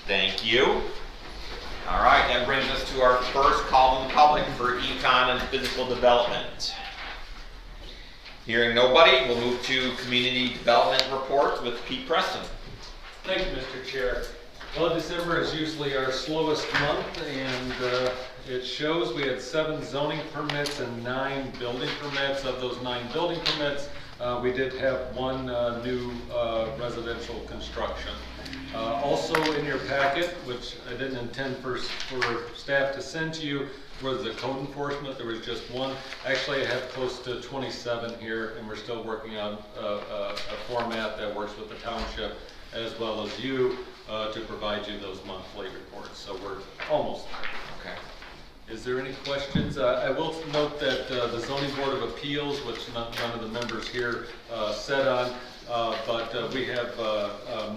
Thank you. All right, that brings us to our first call from the public for econ and physical development. Hearing nobody, we'll move to community development reports with Pete Preston. Thank you, Mr. Chair. Well, December is usually our slowest month, and it shows we had 7 zoning permits and 9 building permits. Of those 9 building permits, we did have 1 new residential construction. Also in your packet, which I didn't intend for staff to send to you, was the code enforcement. There was just 1. Actually, I have close to 27 here, and we're still working on a format that works with the township as well as you to provide you those monthly reports. So we're almost there. Okay. Is there any questions? I will note that the Zoning Board of Appeals, which none of the members here sat on, but we have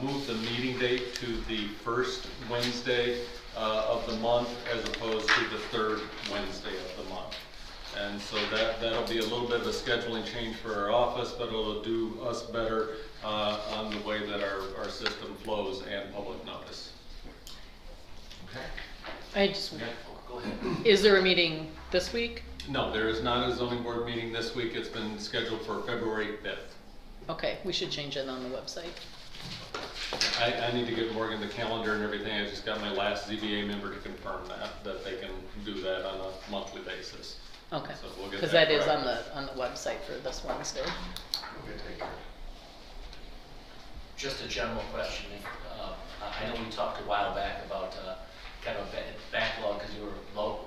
moved the meeting date to the first Wednesday of the month as opposed to the third Wednesday of the month. And so that'll be a little bit of a scheduling change for our office, but it'll do us better on the way that our system flows and public notice. Okay. I just, Go ahead. is there a meeting this week? No, there is not a zoning board meeting this week. It's been scheduled for February 5th. Okay, we should change it on the website. I need to get Morgan the calendar and everything. I just got my last ZBA member to confirm that they can do that on a monthly basis. Okay, So we'll get because that that is corrected. on the website for this Wednesday. Just a general question. I know we talked a while back about kind of a backlog because you were low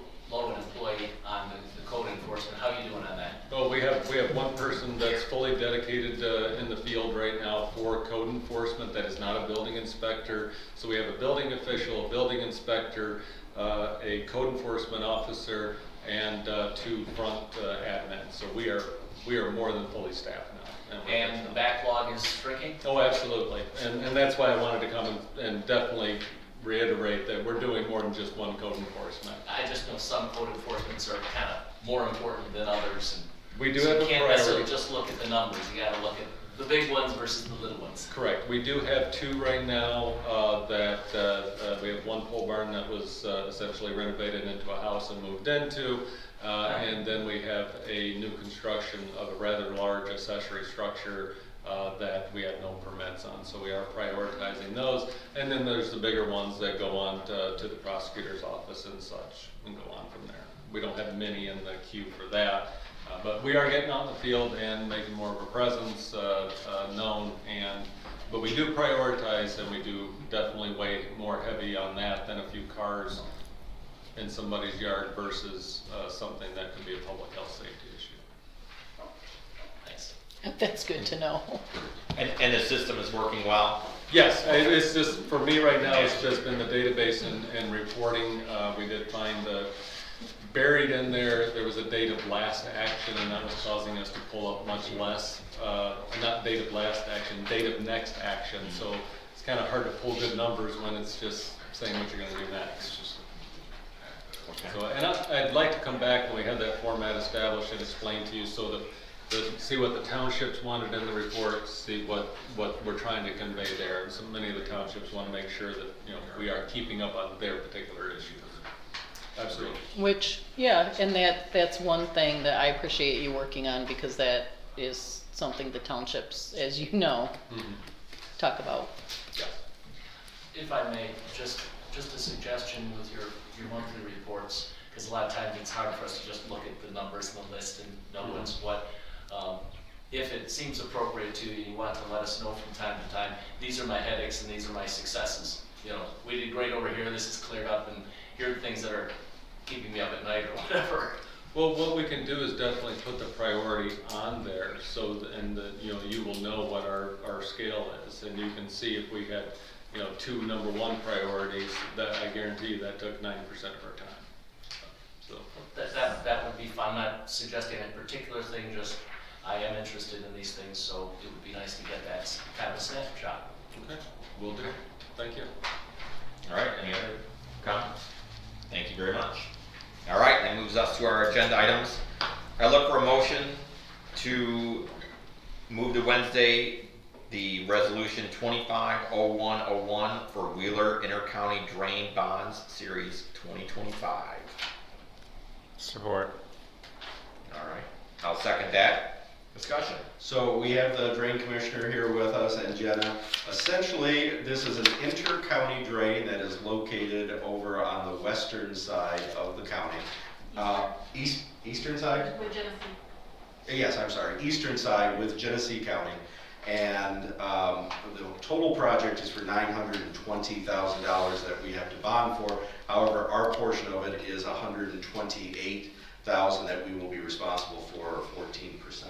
in employee on the code enforcement. How are you doing on that? Well, we have 1 person that's fully dedicated in the field right now for code enforcement that is not a building inspector. So we have a building official, a building inspector, a code enforcement officer, and 2 front admins. So we are more than fully staffed now. And the backlog is shrinking? Oh, absolutely. And that's why I wanted to come and definitely reiterate that we're doing more than just 1 code enforcement. I just know some code enforcements are kind of more important than others. And We do so have you a can't necessarily priority. just look at the numbers. You got to look at the big ones versus the little ones. Correct. We do have 2 right now that we have 1 pole barn that was essentially renovated into a house and moved into. And then we have a new construction of a rather large accessory structure that we have no permits on. So we are prioritizing those. And then there's the bigger ones that go on to the prosecutor's office and such and go on from there. We don't have many in the queue for that. But we are getting out in the field and making more of a presence known, but we do prioritize, and we do definitely weigh more heavy on that than a few cars in somebody's yard versus something that could be a public health safety issue. Thanks. That's good to know. And the system is working well? Yes, it's just, for me right now, it's just been the database and reporting. We did find buried in there was a date of last action, and that was causing us to pull up much less, not date of last action, date of next action. So it's kind of hard to pull good numbers when it's just saying what you're going to do next. Okay. So, and I'd like to come back when we have that format established and explain to you, so that see what the townships wanted in the report, see what we're trying to convey there. And so many of the townships want to make sure that we are keeping up on their particular issues. Absolutely. Which, yeah, and that's one thing that I appreciate you working on, because that is something the townships, as you know, talk about. Yeah. If I may, just a suggestion with your monthly reports, because a lot of times it's hard for us to just look at the numbers and the list and know what's what. If it seems appropriate to you, you want to let us know from time to time, these are my headaches and these are my successes. We did great over here, this is cleared up, and here are the things that are keeping me up at night or whatever. Well, what we can do is definitely put the priority on there, so you will know what our scale is, and you can see if we had 2 number 1 priorities. That I guarantee you that took 90% of our time. So That would be fun. I'm not suggesting a particular thing, just I am interested in these things, so it would be nice to get that kind of a snapshot. okay, we'll do. Thank you. All right, any other comments? Thank you very much. All right, that moves us to our agenda items. I look for a motion to move to Wednesday, the resolution 250101 for Wheeler Intercounty Drain Bonds Series 2025. Support. All right, I'll second that. Discussion. So we have the drain commissioner here with us and Jenna. Essentially, this is an inter-county drain that is located over on the western side of the county. Eastern side? With Genesee. Yes, I'm sorry, eastern side with Genesee County. And the total project is for $920,000 that we have to bond for. However, our portion of it is $128,000 that we will be responsible for, 14%.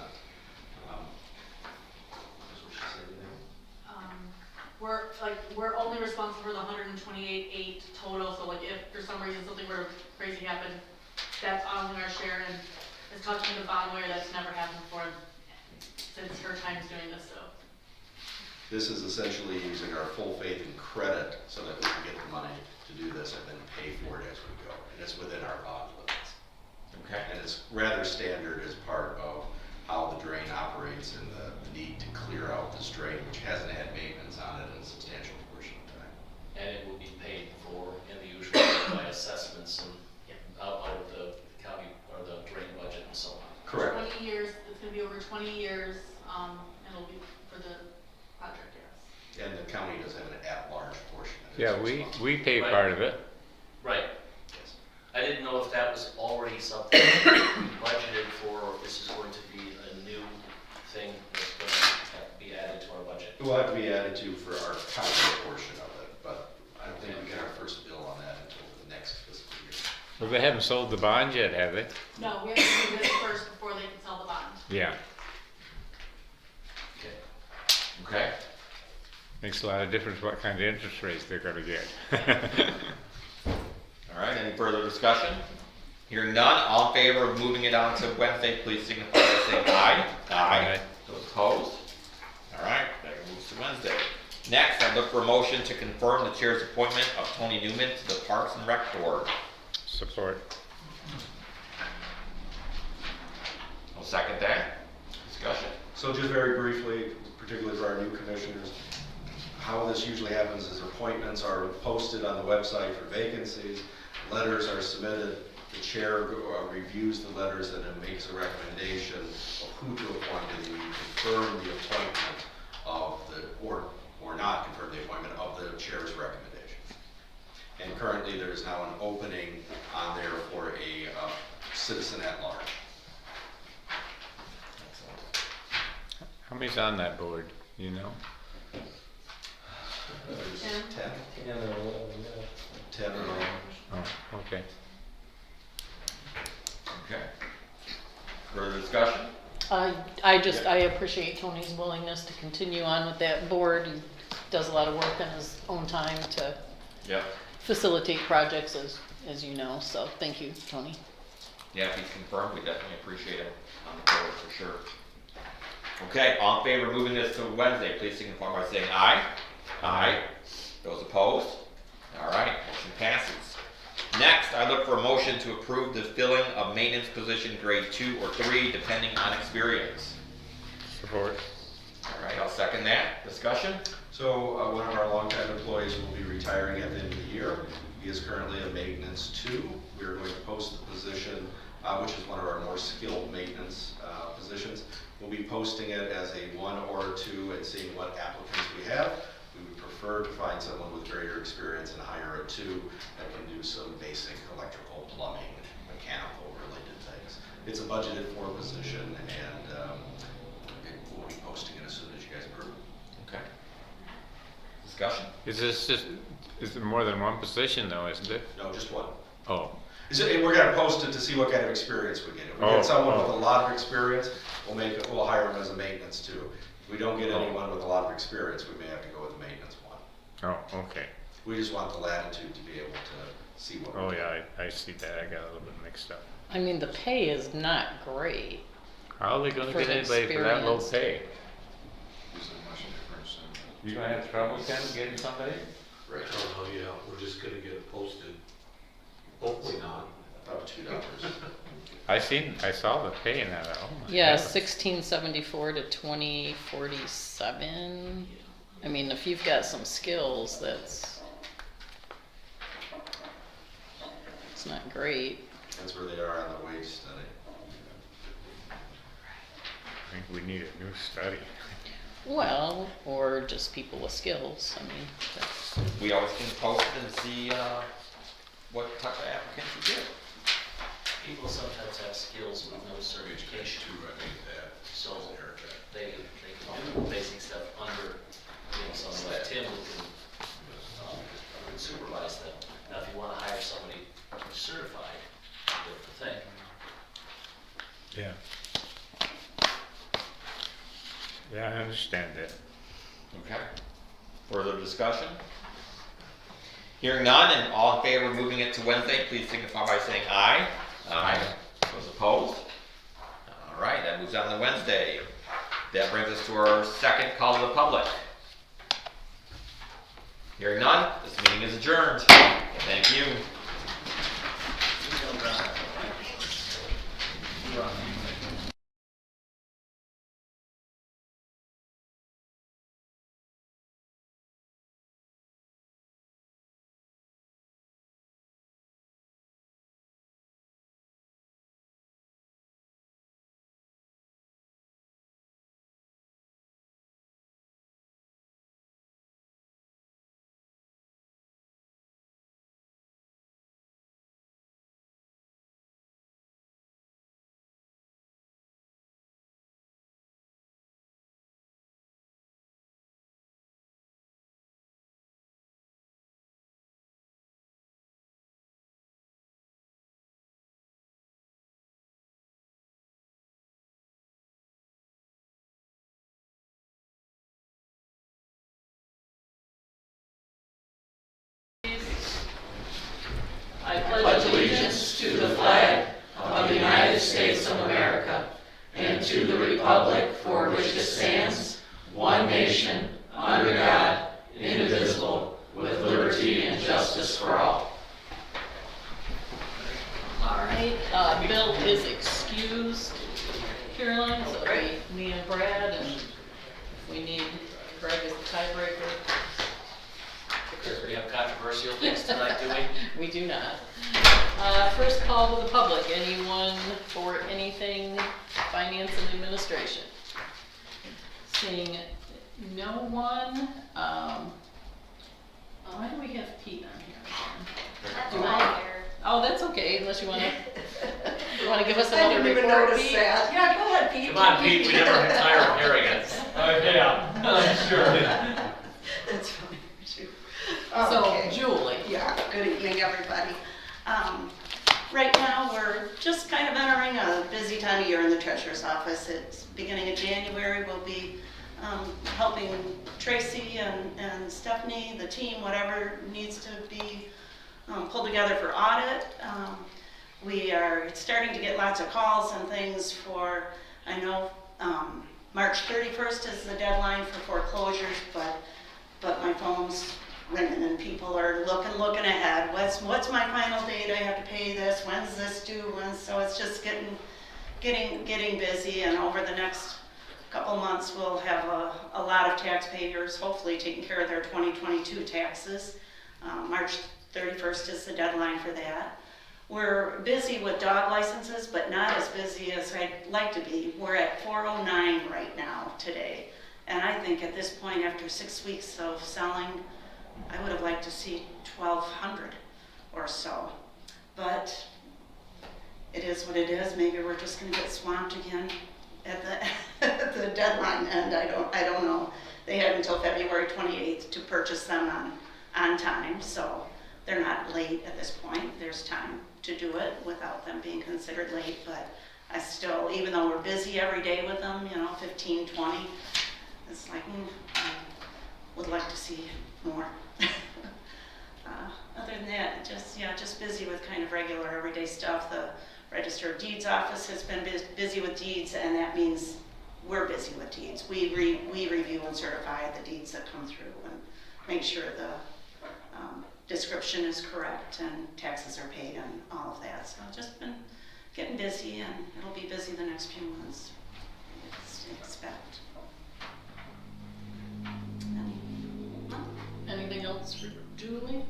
We're only responsible for the 128.8 total, so like if for some reason something were crazy happen, that's only our share, and as talking to the bond lawyer, that's never happened before since her time's doing this, so. This is essentially using our full faith and credit so that we can get the money to do this and then pay for it as we go. And it's within our bond limits. Okay. And it's rather standard as part of how the drain operates and the need to clear out this drain, which hasn't had maintenance on it in a substantial portion of time. And it will be paid for in the usual way by assessments and out of the county or the drain budget and so on. Correct. 20 years, it's gonna be over 20 years, and it'll be for the project, yes. And the county does have an at-large portion. that Yeah, it's we responsible. pay Right. part of it. Right. Yes. I didn't know if that was already something we budgeted for, or if this is going to be a new thing that's going to have to be added to our budget. It will have to be added to for our county portion of it, but I don't think we get our first bill on that until the next fiscal year. Well, they haven't sold the bond yet, have they? No, we have to do this first before they can sell the bond. Yeah. Okay. Okay. Makes a lot of difference what kind of interest rates they're gonna get. All right, any further discussion? Hearing none, all in favor of moving it on to Wednesday, please signify by saying aye. Aye. Those opposed? All right, that moves to Wednesday. Next, I look for a motion to confirm the chair's appointment of Tony Newman to the Parks and Rec Board. Support. I'll second that. Discussion. So just very briefly, particularly for our new commissioners, how this usually happens is appointments are posted on the website for vacancies, letters are submitted, the chair reviews the letters and then makes a recommendation of who to appoint, and we confirm the appointment of the, or not confirm the appointment of the chair's recommendation. And currently there is now an opening on there for a citizen at large. How many's on that board, you know? There's 10. 10 or 11. Oh, okay. Okay. Further discussion? I appreciate Tony's willingness to continue on with that board. He does a lot of work on his own time to Yep. facilitate projects, as you know, so thank you, Tony. Yeah, if he's confirmed, we definitely appreciate him on the board for sure. Okay, all in favor of moving this to Wednesday, please signify by saying aye. Aye. Those opposed? All right, motion passes. Next, I look for a motion to approve the filling of maintenance position grade 2 or 3, depending on experience. Support. All right, I'll second that. Discussion? So one of our longtime employees will be retiring at the end of the year. He is currently a maintenance 2. We are going to post the position, which is one of our more skilled maintenance positions. We'll be posting it as a 1 or a 2 and seeing what applicants we have. We would prefer to find someone with greater experience and hire a 2 that can do some basic electrical, plumbing, mechanical related things. It's a budgeted for position, and we'll be posting it as soon as you guys approve. Okay. Discussion? Is there more than one position though, isn't it? No, just 1. Oh, We're going to post it to see what kind of experience we get. If we get someone with a lot of experience, we'll hire them as a maintenance 2. If we don't get anyone with a lot of experience, we may have to go with a maintenance 1. oh, okay. We just want the latitude to be able to see what. Oh we yeah, I see that. I got a little bit mixed up. I mean, the pay is not great. How are they gonna For get the anybody for that low experience. pay? You gonna have trouble, Ken, getting somebody? Right. Oh, yeah, we're just gonna get it posted. Hopefully not. About $2. I saw the pay in that, oh my Yeah, goodness. 1674 to 2047. I mean, if you've got some skills, it's not great. That's where they are on the wage study. I think we need a new study. Well, or just people with skills. I mean, that's, We always can post it and see, what type of applicants we get. People sometimes have skills with no certification, so they can do basic stuff under, someone like Tim who can supervise them. Now, if you wanna hire somebody who's certified, you have to think. Yeah. Yeah, I understand that. Okay. Further discussion? Hearing none, and all in favor of moving it to Wednesday, please signify by saying aye. Aye. Those opposed? All right, that moves on to Wednesday. That brings us to our second call to the public. Hearing none, this meeting is adjourned. Thank you. I pledge allegiance to the flag of the United States of America and to the republic for which it stands, one nation, under God, indivisible, with liberty and justice for all. all right, Bill is excused. Caroline, so it'll be me and Brad, and if we need Greg as the tiebreaker. Because we have controversial things tonight, do we? We do not. First call to the public. Anyone for anything finance and administration? Seeing no one, why do we have Pete on here again? That's Do my I- hair. Oh, that's okay, unless you wanna give us I another didn't even report, notice Pete? that. Yeah, go ahead, Pete. Come on, Pete, we never retire from here again. Yeah, I'm sure. That's funny, too. So, Okay. Julie. Yeah, good evening, everybody. Right now, we're just kind of entering a busy time of year in the treasurer's office. It's beginning of January, we'll be helping Tracy and Stephanie, the team, whatever needs to be pulled together for audit. We are starting to get lots of calls and things for, I know, March 31st is the deadline for foreclosures, but my phone's ringing and people are looking ahead. What's my final date? I have to pay this. When's this due? So it's just getting busy, and over the next couple months we'll have a lot of taxpayers hopefully taking care of their 2022 taxes. March 31st is the deadline for that. We're busy with dog licenses, but not as busy as I'd like to be. We're at 409 right now today. And I think at this point, after 6 weeks of selling, I would have liked to see 1,200 or so. But it is what it is. Maybe we're just gonna get swamped again at the deadline end. I don't know. They had until February 28th to purchase them on time, so they're not late at this point. There's time to do it without them being considered late, but I still, even though we're busy every day with them, 15, 20, it's like, I would like to see more. Other than that, just busy with kind of regular everyday stuff. The Register of Deeds office has been busy with deeds, and that means we're busy with deeds. We review and certify the deeds that come through and make sure the description is correct and taxes are paid and all of that. So just been getting busy, and it'll be busy the next few months. Expect. Anything else for Julie?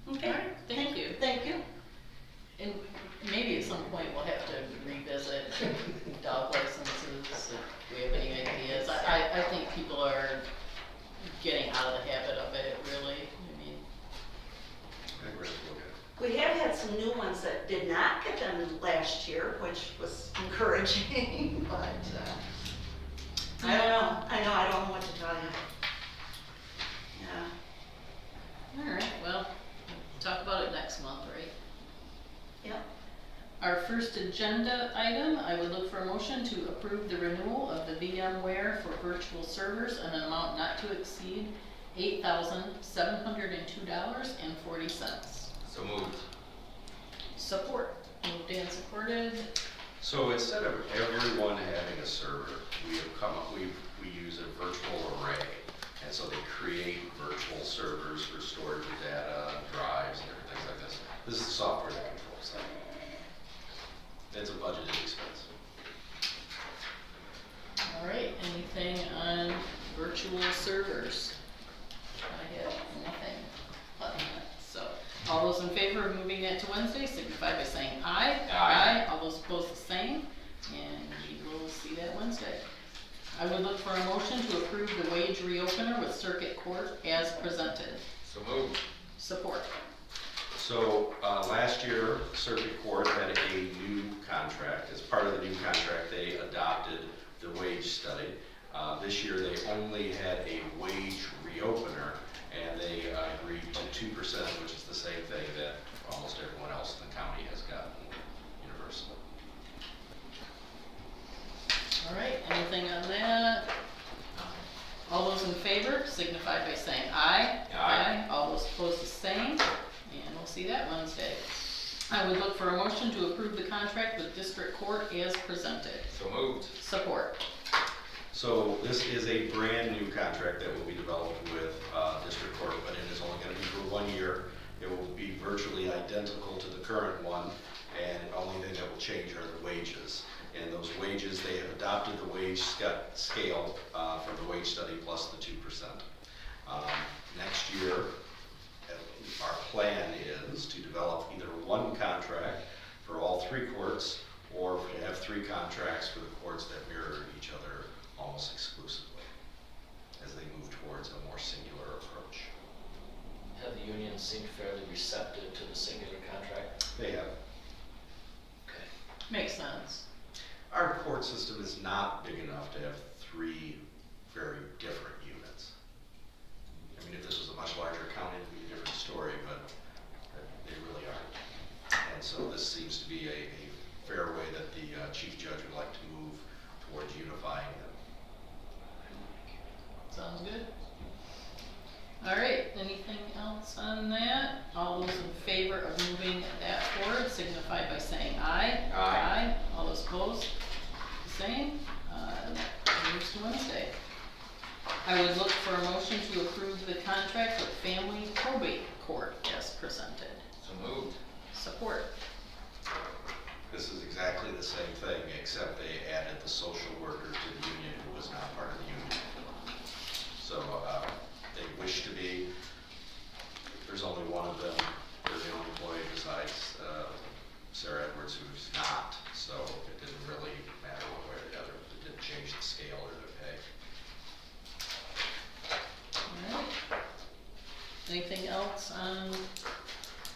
Okay. All right, thank you. Thank you. And maybe at some point we'll have to revisit dog licenses, if we have any ideas. I think people are getting out of the habit of it, really. I mean, I think we're gonna look at We have had some new ones that did not get them last year, which was encouraging, but I don't know. I don't know what to tell you. Yeah. all right, well, talk about it next month, right? Yep. Our first agenda item, I would look for a motion to approve the renewal of the VMware for virtual servers in an amount not to exceed $8,702.40. So moved. Support. Moved and supported. So instead of everyone having a server, we use a virtual array. And so they create virtual servers for storage of data, drives, and different things like this. This is the software that controls that. It's a budgeted expense. All right, anything on virtual servers? I have nothing on that. So, all those in favor of moving it to Wednesday signify by saying aye. Aye. All those opposed, the same, and we will see that Wednesday. I would look for a motion to approve the wage reopener with Circuit Court as presented. So moved. Support. So last year, Circuit Court had a new contract. As part of the new contract, they adopted the wage study. This year, they only had a wage reopener, and they agreed to 2%, which is the same thing that almost everyone else in the county has gotten universally. All right, anything on that? All those in favor signify by saying aye. Aye. All those opposed, the same, and we'll see that Wednesday. I would look for a motion to approve the contract with District Court as presented. So moved. Support. So this is a brand new contract that will be developed with District Court, but it is only going to be for 1 year. It will be virtually identical to the current one, and the only thing that will change are the wages. And those wages, they have adopted the wage scale from the wage study plus the 2%. Next year, our plan is to develop either one contract for all 3 courts, or to have 3 contracts for the courts that mirror each other almost exclusively, as they move towards a more singular approach. Have the unions seemed fairly receptive to the singular contract? They have. Okay. Makes sense. Our court system is not big enough to have 3 very different units. I mean, if this was a much larger county, it would be a different story, but they really aren't. And so this seems to be a fair way that the chief judge would like to move towards unifying them. Sounds good. All right, anything else on that? All those in favor of moving that forward signify by saying aye. Aye. All those opposed, the same. That moves to Wednesday. I would look for a motion to approve the contract with Family Probate Court as presented. So moved. Support. This is exactly the same thing, except they added the social worker to the union who was not part of the union. So they wish to be. There's only one of them. They're the only employee besides Sarah Edwards, who's not. So it didn't really matter one way or the other. It didn't change the scale or the pay. All right. Anything else on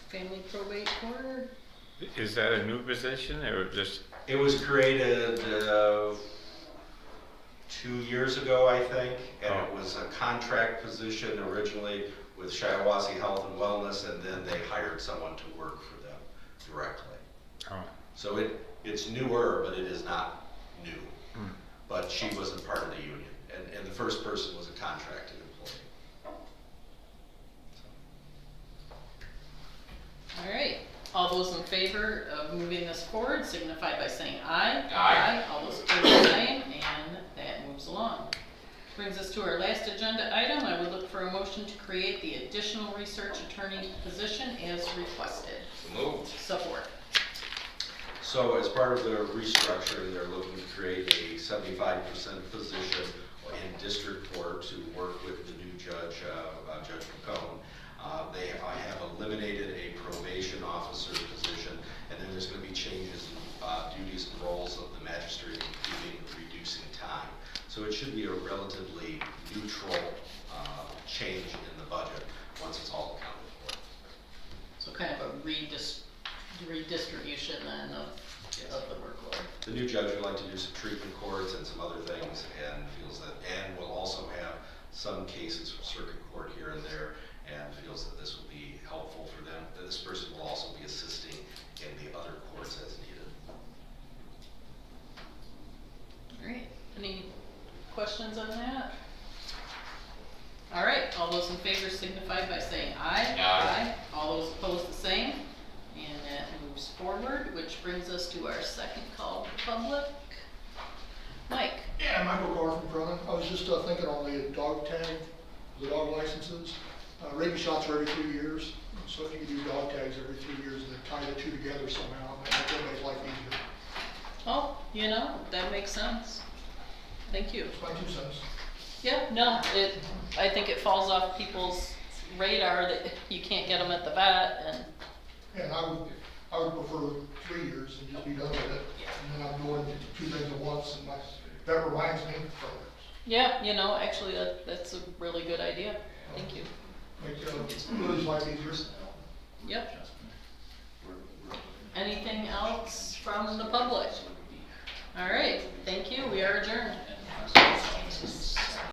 Family Probate Court? Is that a new position or just, It was created 2 years ago, I think, and it was a contract position originally with Shiawassee Health and Wellness, and then they hired someone to work for them directly. oh, So it's newer, but it is not new. But she wasn't part of the union, and the first person was a contracted employee. All right, all those in favor of moving this forward signify by saying aye. Aye. All those opposed, the same, and that moves along. Brings us to our last agenda item. I would look for a motion to create the additional research attorney position as requested. So moved. Support. So as part of their restructuring, they're looking to create a 75% position in district court to work with the new judge, Judge McCone. They have eliminated a probation officer position, and then there's going to be changes in duties and roles of the magistrate, including reducing time. So it should be a relatively neutral change in the budget once it's all accounted for. So kind of a redistribution then of the workload. The new judge would like to do some treatment courts and some other things, and feels that, and will also have some cases from circuit court here and there, and feels that this will be helpful for them. That this person will also be assisting in the other courts as needed. All right, any questions on that? All right, all those in favor signify by saying aye. Aye. All those opposed the same, and that moves forward, which brings us to our second call to the public. Mike? Yeah, Michael Carr from Cronin. I was just thinking on the dog tag, the dog licenses, rabies shots are every 2 years. So if you could do dog tags every 2 years and then tie the two together somehow, that might make everybody's life easier. Oh, you know, that makes sense. Thank you. It's my 2 cents. Yeah, no, I think it falls off people's radar that you can't get them at the vet and. And I would prefer 3 years and just be done with it. And then I'm doing 2 things at once, and that reminds me of programs. Yeah, you know, actually that's a really good idea. Thank you. Make everybody's life easier. Yep. Anything else from the public? All right, thank you. We are adjourned.